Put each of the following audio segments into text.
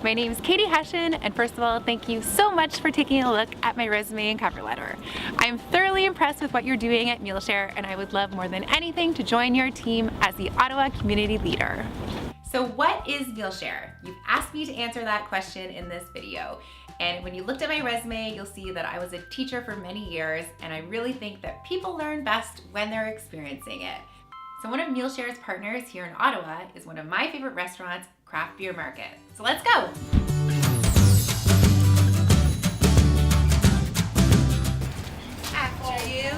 My name is Katie Hession, and first of all, thank you so much for taking a look at my resume and cover letter. I'm thoroughly impressed with what you're doing at Mealshare, and I would love more than anything to join your team as the Ottawa Community Leader. So what is Mealshare? You've asked me to answer that question in this video. And when you looked at my resume, you'll see that I was a teacher for many years, and I really think that people learn best when they're experiencing it. So one of Mealshare's partners here in Ottawa is one of my favorite restaurants, Craft Beer Market. So let's go. After you.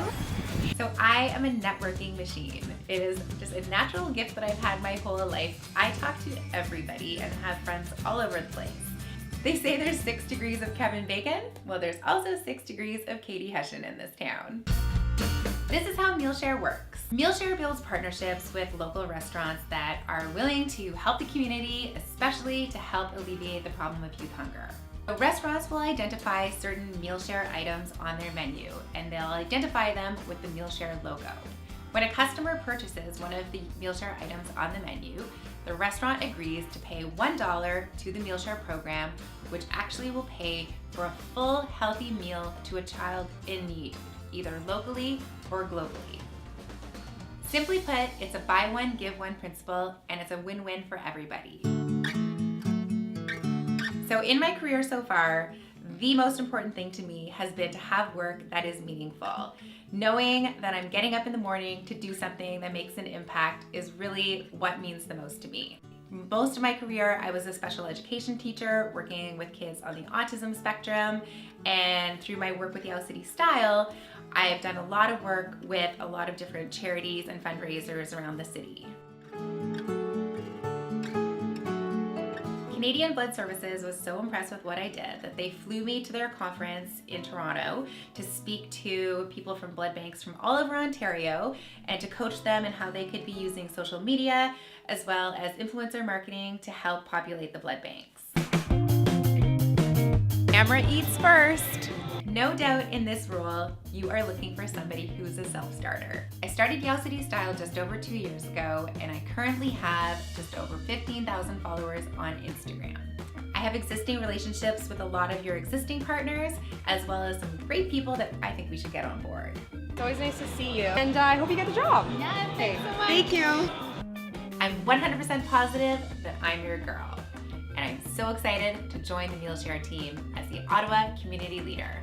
So I am a networking machine. It is just a natural gift that I've had my whole life. I talk to everybody and have friends all over the place. They say there's 6 degrees of Kevin Bacon. Well, there's also 6 degrees of Katie Hession in this town. This is how Mealshare works. Mealshare builds partnerships with local restaurants that are willing to help the community, especially to help alleviate the problem of youth hunger. So restaurants will identify certain Mealshare items on their menu, and they'll identify them with the Mealshare logo. When a customer purchases one of the Mealshare items on the menu, the restaurant agrees to pay $1 to the Mealshare program, which actually will pay for a full healthy meal to a child in need, either locally or globally. Simply put, it's a buy one, give one principle, and it's a win-win for everybody. So in my career so far, the most important thing to me has been to have work that is meaningful. Knowing that I'm getting up in the morning to do something that makes an impact is really what means the most to me. Most of my career, I was a special education teacher working with kids on the autism spectrum, and through my work with Yale City Style, I've done a lot of work with a lot of different charities and fundraisers around the city. Canadian Blood Services was so impressed with what I did that they flew me to their conference in Toronto to speak to people from blood banks from all over Ontario and to coach them in how they could be using social media as well as influencer marketing to help populate the blood banks. Camera eats first. No doubt in this role, you are looking for somebody who's a self-starter. I started Yale City Style just over 2 years ago, and I currently have just over 15,000 followers on Instagram. I have existing relationships with a lot of your existing partners, as well as some great people that I think we should get on board. It's always nice to see you, and I hope you get the job. Yeah, thanks so much. Thank you. I'm 100% positive that I'm your girl. And I'm so excited to join the Mealshare team as the Ottawa Community Leader.